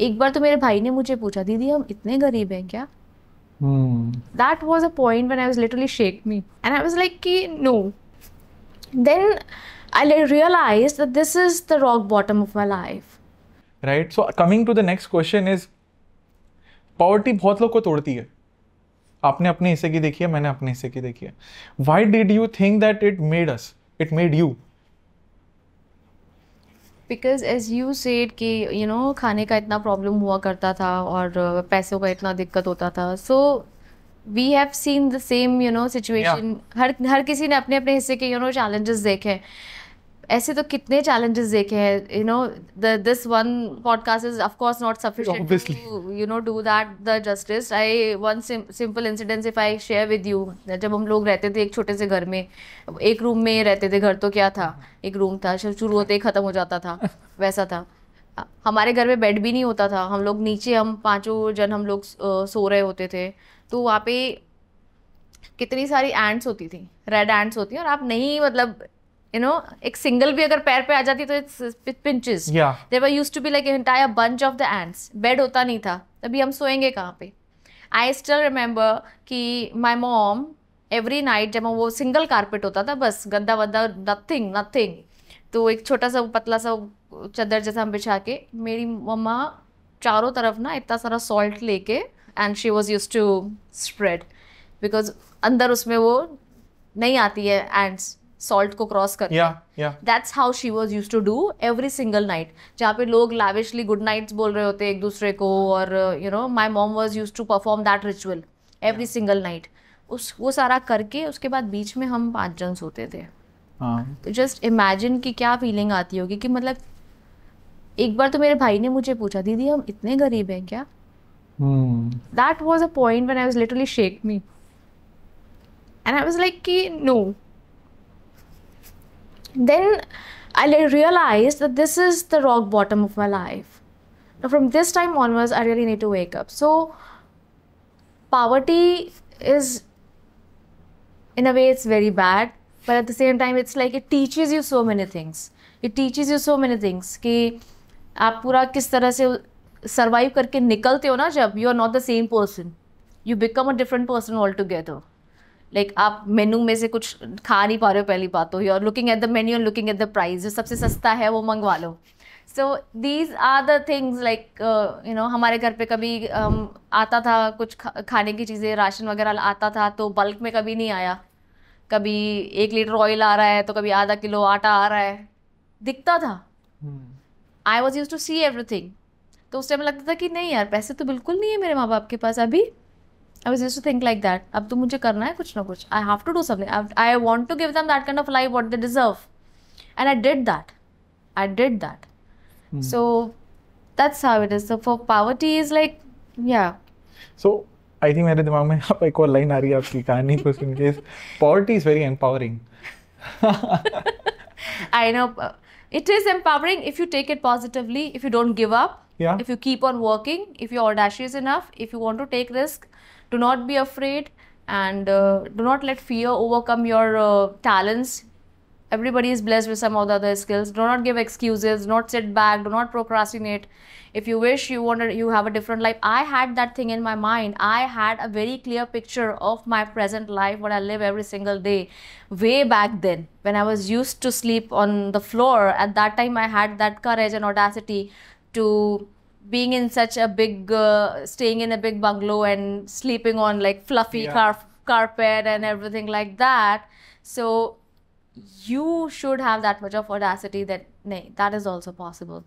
एक बार तो मेरे भाई ने मुझे पूछा, दीदी हम इतने गरीब हैं क्या? That was a point when I was literally shake me, and I was like कि no. Then realized that this is the rock bottom of my life. Right, so coming to the next question is, poverty बहुत लोग को तोड़ती है. आपने अपने हिस्से की देखी है, मैंने अपने हिस्से की देखी है. Why did you think that it made you? Because as you said कि खाने का इतना प्रॉब्लम हुआ करता था और पैसों का इतना दिक्कत होता था, so we have seen the same situation. हर किसी ने अपने अपने हिस्से के challenges देखे हैं. ऐसे तो कितने challenges देखे हैं. This one podcast is of course not sufficient Obviously. to do that the justice. One simple incident if I share with you. जब हम लोग रहते थे एक छोटे से घर में, एक रूम में रहते थे. घर तो क्या था, एक रूम था, शुरू होते ही खत्म हो जाता था. वैसा था. हमारे घर में बेड भी नहीं होता था. हम लोग नीचे, हम पांचों जन हम लोग सो रहे होते थे. तो वहाँ पे कितनी सारी एंट्स होती थी, रेड एंट्स होती हैं, और आप नहीं मतलब एक सिंगल भी अगर पैर पे आ जाती तो it's pinches. There were used to be like entire bunch of the ants. Bed होता नहीं था, तभी हम सोएंगे कहाँ पे. आई स्टिल रिमेंबर कि माई मॉम एवरी नाइट, जब वो सिंगल कारपेट होता था, बस गद्दा वद्दा, नथिंग नथिंग, तो एक छोटा सा पतला सा चादर जैसा हम बिछा के, मेरी मम्मा चारों तरफ ना इतना सारा सॉल्ट लेके, and she was use to spread, because अंदर उसमें वो नहीं आती है एंड्स सॉल्ट को क्रॉस कर. That's how she was use to do every single night. जहाँ पे लोग लाविशली गुड नाइट्स बोल रहे होते एक दूसरे को, और my mom was use to perform that ritual every single night. वो सारा करके उसके बाद बीच में हम 5 जन सोते थे. तो जस्ट इमेजिन कि क्या फीलिंग आती होगी कि मतलब एक बार तो मेरे भाई ने मुझे पूछा, दीदी हम इतने गरीब हैं क्या? That was a point when I was literally shake me, and I was like कि no. Then I realized that this is the rock bottom of my life. Now from this time onwards I really need to wake up. So poverty is, in a way, it's very bad, but at the same time it's like it teaches you so many things. It teaches you so many things कि आप पूरा किस तरह से survive करके निकलते हो ना. जब you are not the same person, you become a different person all together. Like आप मेनू में से कुछ खा नहीं पा रहे हो, पहली बात तो. You are looking at the menu and looking at the price, जो सबसे सस्ता है वो मंगवा लो. So these are the things like हमारे घर पे कभी आता था कुछ खाने की चीज़ें, राशन वगैरह आता था, तो बल्क में कभी नहीं आया. कभी 1 लीटर ऑयल आ रहा है, तो कभी आधा किलो आटा आ रहा है, दिखता था. I was use to see everything. तो उस टाइम लगता था कि नहीं यार, पैसे तो बिल्कुल नहीं है मेरे माँ बाप के पास अभी. I was use to think like that. अब तो मुझे करना है कुछ ना कुछ. I have to do something. I want to give them that kind of life what they deserve, and I did that. So that's how it is. So for poverty is like, yeah. So I think मेरे दिमाग में अब एक और line आ रही है आपकी कहानी को सुन के. Poverty is very empowering. I know. It is empowering if you take it positively, if you don't give up, if you keep on working, if you're audacious enough, if you want to take risk, do not be afraid, and do not let fear overcome your talents. Everybody is blessed with some of the other skills. Do not give excuses. Do not sit back. Do not procrastinate. If you wish you have a different life. I had that thing in my mind. I had a very clear picture of my present life, what I live every single day. Way back then, when I was used to sleep on the floor, at that time I had that courage and audacity to being in such a big, staying in a big bungalow and sleeping on like fluffy carpet and everything like that. So you should have that much of audacity that that is also possible.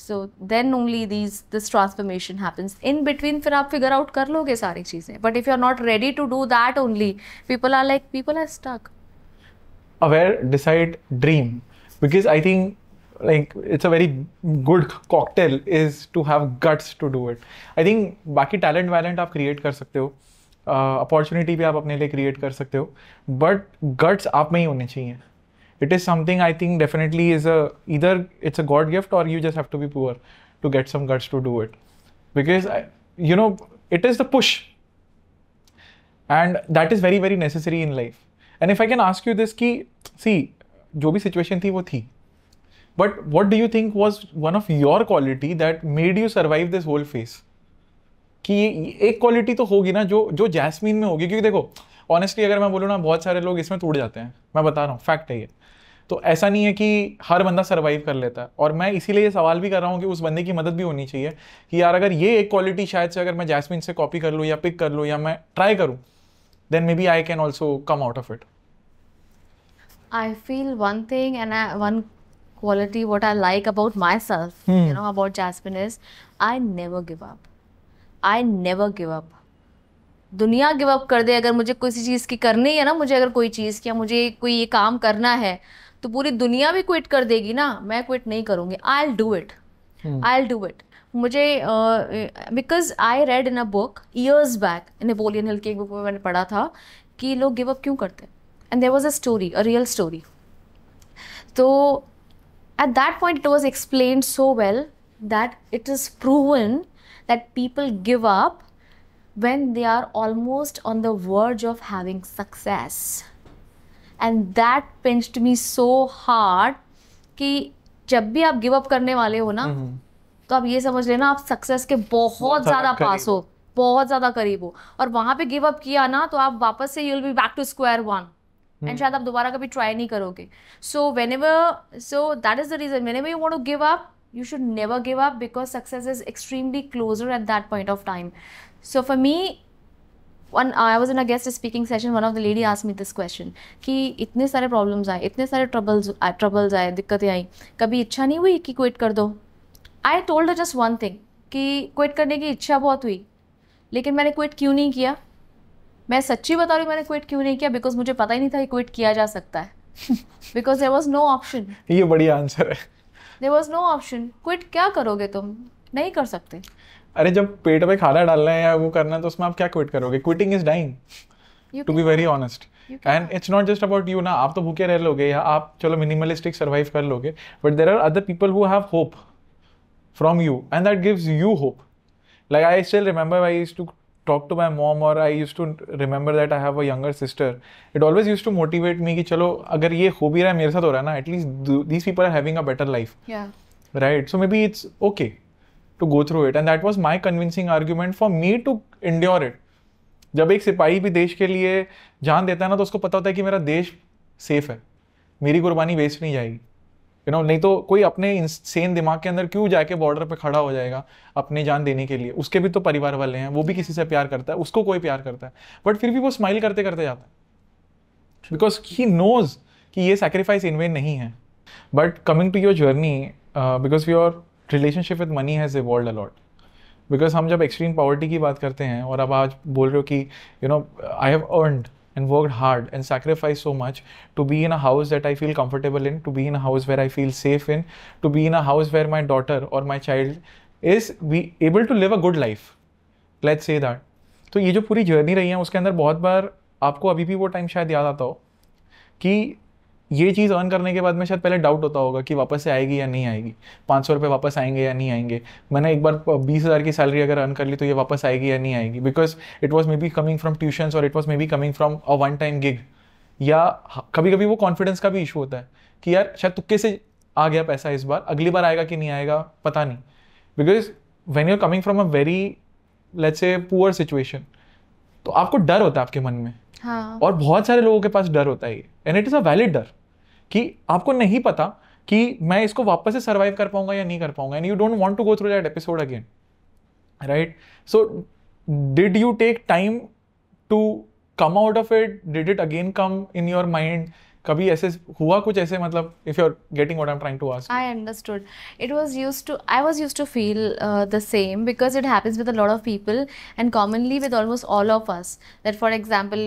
So then only this transformation happens. In between फिर आप figure out कर लोगे सारी चीजें. But if you're not ready to do that, only people are stuck. Aware, decide, dream. Because I think like it's a very good cocktail is to have guts to do it. I think बाकी talent आप create कर सकते हो, opportunity भी आप अपने लिए create कर सकते हो, बट गट्स आप में ही होने चाहिए. It is something I think definitely is either it's a God gift or you just have to be poor to get some guts to do it, because you know it is the push and that is very very necessary in life. And if I can ask you this कि सी जो भी situation थी वो थी, But what do you think was one of your quality that made you survive this whole phase? कि एक quality तो होगी ना जो जैस्मीन में होगी, क्योंकि देखो ऑनेस्टली अगर मैं बोलूँ ना, बहुत सारे लोग इसमें टूट जाते हैं, मैं बता रहा हूँ, फैक्ट है ये। तो ऐसा नहीं है कि हर बंदा सर्वाइव कर लेता है, और मैं इसीलिए ये सवाल भी कर रहा हूँ कि उस बंदे की मदद भी होनी चाहिए कि यार अगर ये एक क्वालिटी शायद से अगर मैं जैस्मीन से कॉपी कर लूँ या पिक कर लूँ या मैं ट्राई करूँ, then maybe I can also come out of it. I feel one thing and one quality what I like about myself, you know, about Jasmine is I never give up. I never give up. दुनिया give up कर दे, अगर मुझे किसी चीज़ की करनी है ना, मुझे अगर कोई चीज़ की, मुझे कोई ये काम करना है, तो पूरी दुनिया भी क्विट कर देगी ना, मैं क्विट नहीं करूँगी। I will do it, I will do it. मुझे because I read in a book years back, Napoleon Hill की एक बुक में मैंने पढ़ा था कि लोग गिव अप क्यों करते हैं, and there was a story, a real story. तो at that point it was explained so well that it is proven that people give up when they are almost on the verge of having success, and that pinched me so hard कि जब भी आप give up करने वाले हो ना, तो आप ये समझ लेना आप सक्सेस के बहुत ज़्यादा पास हो, बहुत ज़्यादा करीब हो, और वहाँ पे गिव अप किया ना तो आप वापस से you will be back to square one, एंड शायद आप दोबारा कभी ट्राई नहीं करोगे। So that is the reason whenever you want to give up, you should never give up, because success is extremely closer at that point of time. So for me, I was in a guest speaking session, one of the lady asked me this question कि इतने सारे problems आए, इतने सारे troubles आए, दिक्कतें आई, कभी इच्छा नहीं हुई कि क्विट कर दो? I told her just one thing कि क्विट करने की इच्छा बहुत हुई, लेकिन मैंने क्विट क्यों नहीं किया? मैं सच्ची बता रही हूँ, मैंने क्विट क्यों नहीं किया? बिकॉज मुझे पता ही नहीं था कि क्विट किया जा सकता है। Because there was no option. ये बढ़िया आंसर है। There was no option. Quit क्या करोगे तुम? नहीं कर सकते। अरे जब पेट पे खाना डालना है या वो करना है तो उसमें आप क्या क्विट करोगे? Quitting is dying, to be very honest. And it's not just about you ना, आप तो भूखे रह लोगे या आप चलो मिनिमलिस्टिक सर्वाइव कर लोगे, but there are other people who have hope from you and that gives you hope. Like I still remember I used to talk to my mom, or I used to remember that I have a younger sister. It always used to motivate me कि चलो अगर ये हो भी रहा है, मेरे साथ हो रहा है ना, at least these people are having a better life. Yeah. Right? So maybe it's okay to go through it, and that was my convincing argument for me to endure it. जब एक सिपाही भी देश के लिए जान देता है ना, तो उसको पता होता है कि मेरा देश सेफ है, मेरी कुर्बानी वेस्ट नहीं जाएगी। नहीं तो कोई अपने इंसेन दिमाग के अंदर क्यों जाके बॉर्डर पे खड़ा हो जाएगा अपने जान देने के लिए? उसके भी तो परिवार वाले हैं, वो भी किसी से प्यार करता है, उसको कोई प्यार करता है, बट फिर भी वो स्माइल करते करते जाता है, बिकॉज ही नोज कि ये सैक्रिफाइस इन वेन नहीं है। But coming to your journey, because your relationship with money has evolved a lot, because हम जब एक्सट्रीम पॉवर्टी की बात करते हैं और अब आज बोल रहे हो कि I have earned and worked hard and sacrificed so much to be in a house that I feel comfortable in, to be in a house where I feel safe in, to be in a house where my daughter or my child is be able to live a good life, let's say that. तो ये जो पूरी journey रही है उसके अंदर बहुत बार आपको अभी भी वो टाइम शायद याद आता हो कि ये चीज़ अर्न करने के बाद में शायद पहले डाउट होता होगा कि वापस से आएगी या नहीं आएगी, 500 रुपये वापस आएंगे या नहीं आएंगे, मैंने एक बार 20,000 की सैलरी अगर अर्न कर ली तो ये वापस आएगी या नहीं आएगी, because it was maybe coming from tuitions or it was maybe coming from a one time gig. या कभी कभी वो कॉन्फिडेंस का भी इशू होता है कि यार शायद तुक्के से आ गया पैसा इस बार, अगली बार आएगा कि नहीं आएगा पता नहीं, because when you are coming from a very let's say poor situation, तो आपको डर होता है आपके मन में। हाँ. और बहुत सारे लोगों के पास डर होता है, and it is a valid डर कि आपको नहीं पता कि मैं इसको वापस से सर्वाइव कर पाऊंगा या नहीं कर पाऊंगा, and you don't want to go through that episode again, right? So did you take time to come out of it? Did it again come in your mind? कभी ऐसे हुआ कुछ ऐसे, मतलब if you're getting what I'm trying to ask? I understood. I was used to feel the same, because it happens with a lot of people and commonly with almost all of us. That for example,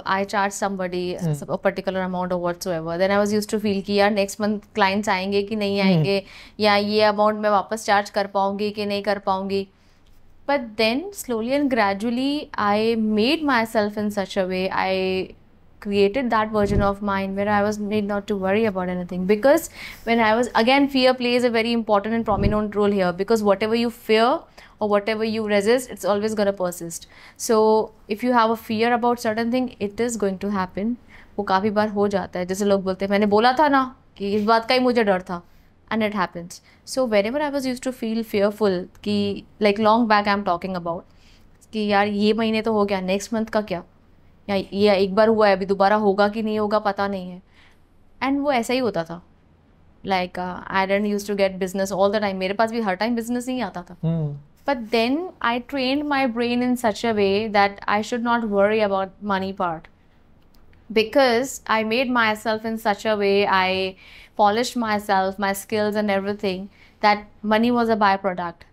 I charge somebody a particular amount or whatsoever. Then I was used to feel कि यार next month clients आएंगे कि नहीं आएंगे, या ये amount मैं वापस charge कर पाऊंगी कि नहीं कर पाऊंगी. But then slowly and gradually I made myself in such a way, I created that version of mine where I was made not to worry about anything, because when I was, again, fear plays a very important and prominent role here, because whatever you fear or whatever you resist, it's always going to persist. So if you have a fear about certain thing, it is going to happen. वो काफ़ी बार हो जाता है, जैसे लोग बोलते हैं मैंने बोला था ना कि इस बात का ही मुझे डर था, and it happens. So whenever I was used to feel fearful कि like long back I'm talking about कि यार ये महीने तो हो गया, नेक्स्ट मंथ का क्या, या ये एक बार हुआ है अभी दोबारा होगा कि नहीं होगा पता नहीं है. एंड वो ऐसा ही होता था. Like I didn't used to get business all the time. मेरे पास भी हर टाइम बिजनेस नहीं आता था. But then I trained my brain in such a way that I should not worry about money part, because I made myself in such a way, I polished myself, my skills and everything, that money was a byproduct.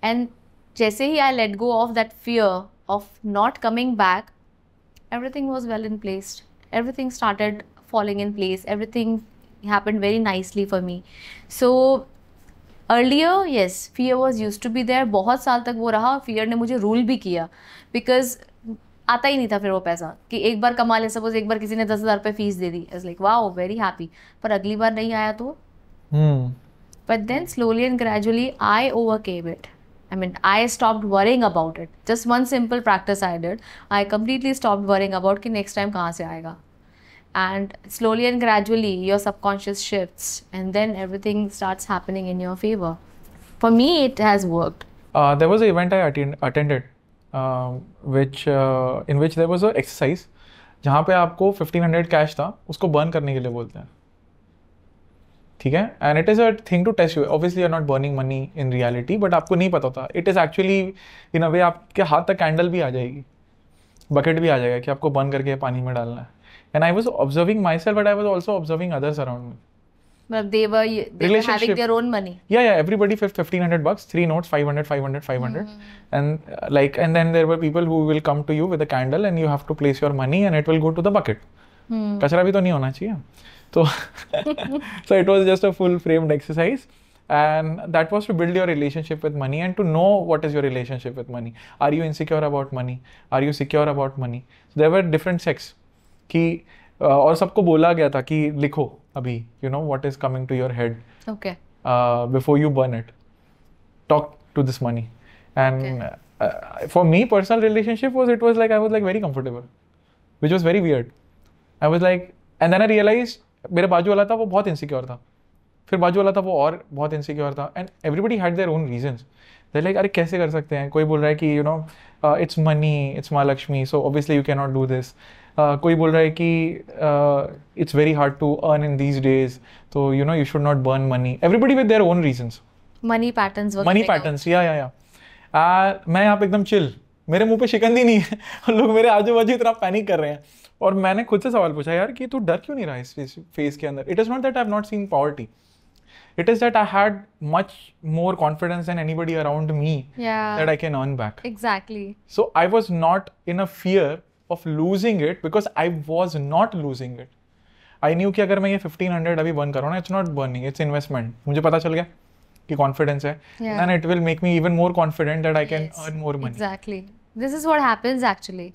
And जैसे ही I let go of that fear of not coming back, everything was well in place. Everything started falling in place. Everything happened very nicely for me. So earlier, yes, fear was used to be there. बहुत साल तक वो रहा. fear ने मुझे rule भी किया, because आता ही नहीं था फिर वो पैसा कि एक बार कमा ले. सपोज एक बार किसी ने 10,000 रुपये फीस दे दी, is like wow very happy, पर अगली बार नहीं आया तो. But then slowly and gradually I overcame it. I mean, I stopped worrying about it. Just one simple practice I did. I completely stopped worrying about कि next time कहाँ से आएगा. And slowly and gradually, your subconscious shifts, and then everything starts happening in your favor. For me, it has worked. There was an event I attended, in which there was an exercise जहाँ पे आपको 1500 cash था, उसको burn करने के लिए बोलते हैं. ठीक है. And it is a thing to test you. Obviously you are not burning money in reality, but आपको नहीं पता था. It is actually in a way आपके हाथ तक कैंडल भी आ जाएगी, बकेट भी आ जाएगा कि आपको बर्न करके पानी में डालना है. And I was observing my self, but I was also observing others around me. But they were having their own money. Yeah, everybody $1,500, 3 notes, 500, 500, 500. And then there were people who will come to you with a candle and you have to place your money and it will go to the bucket. कचरा भी तो नहीं होना चाहिए. So, so it was just a full framed exercise, and that was to build your relationship with money and to know what is your relationship with money. Are you insecure about money? Are you secure about money? So there were different sects कि और सबको बोला गया था कि लिखो अभी, you know what is coming to your head. Okay. Before you burn it, talk to this money. And for me, personal relationship was I was like very comfortable, which was very weird. I was like, and then I realized मेरे बाजू वाला था वो बहुत insecure था, फिर बाजू वाला था वो और बहुत इनसिक्योर था. And everybody had there own reasons. They like अरे कैसे कर सकते हैं. कोई बोल रहा है कि you know it's money, it's माँ Lakshmi, so obviously you can not do this. कोई बोल रहा है कि it's very hard to earn in these days, तो you know you should not burn money. Everybody with their own reasons. Money patterns या मैं यहाँ पे एकदम चिल, मेरे मुंह पे शिकंदी नहीं है और लोग मेरे आजू बाजू इतना पैनिक कर रहे हैं. और मैंने खुद से सवाल पूछा, यार कि तू डर क्यों नहीं रहा इस फेज के अंदर. It is not that I have not seen poverty, it is that I had much more confidence than anybody around me that I can earn back. Exactly. So I was not in a fear of losing it because I was not losing it. I knew कि अगर मैं ये 1500 अभी burn कर रहा हूँ ना, it's not burning, it's investment. मुझे पता चल गया कि confidence है, and it will make me even more confident that I can earn more money. Exactly. This is what happens actually.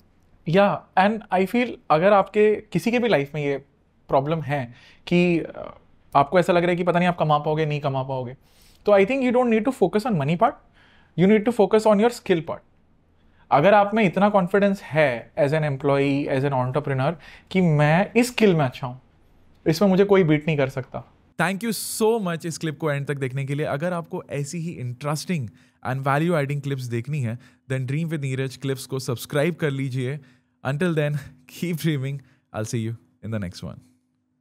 Yeah, and I feel अगर आपके किसी के भी लाइफ में ये प्रॉब्लम है कि आपको ऐसा लग रहा है कि पता नहीं आप कमा पाओगे नहीं कमा पाओगे, तो I think you don't need to focus on money part, you need to focus on your skill part. अगर आप में इतना कॉन्फिडेंस है as an employee, as an entrepreneur कि मैं इस स्किल में अच्छा हूँ, इसमें मुझे कोई बीट नहीं कर सकता. थैंक यू सो मच इस क्लिप को एंड तक देखने के लिए. अगर आपको ऐसी ही interesting and value adding clips देखनी है then dream with Neeraj clips को सब्सक्राइब कर लीजिए. Until then, keep dreaming. I'll see you in the next one.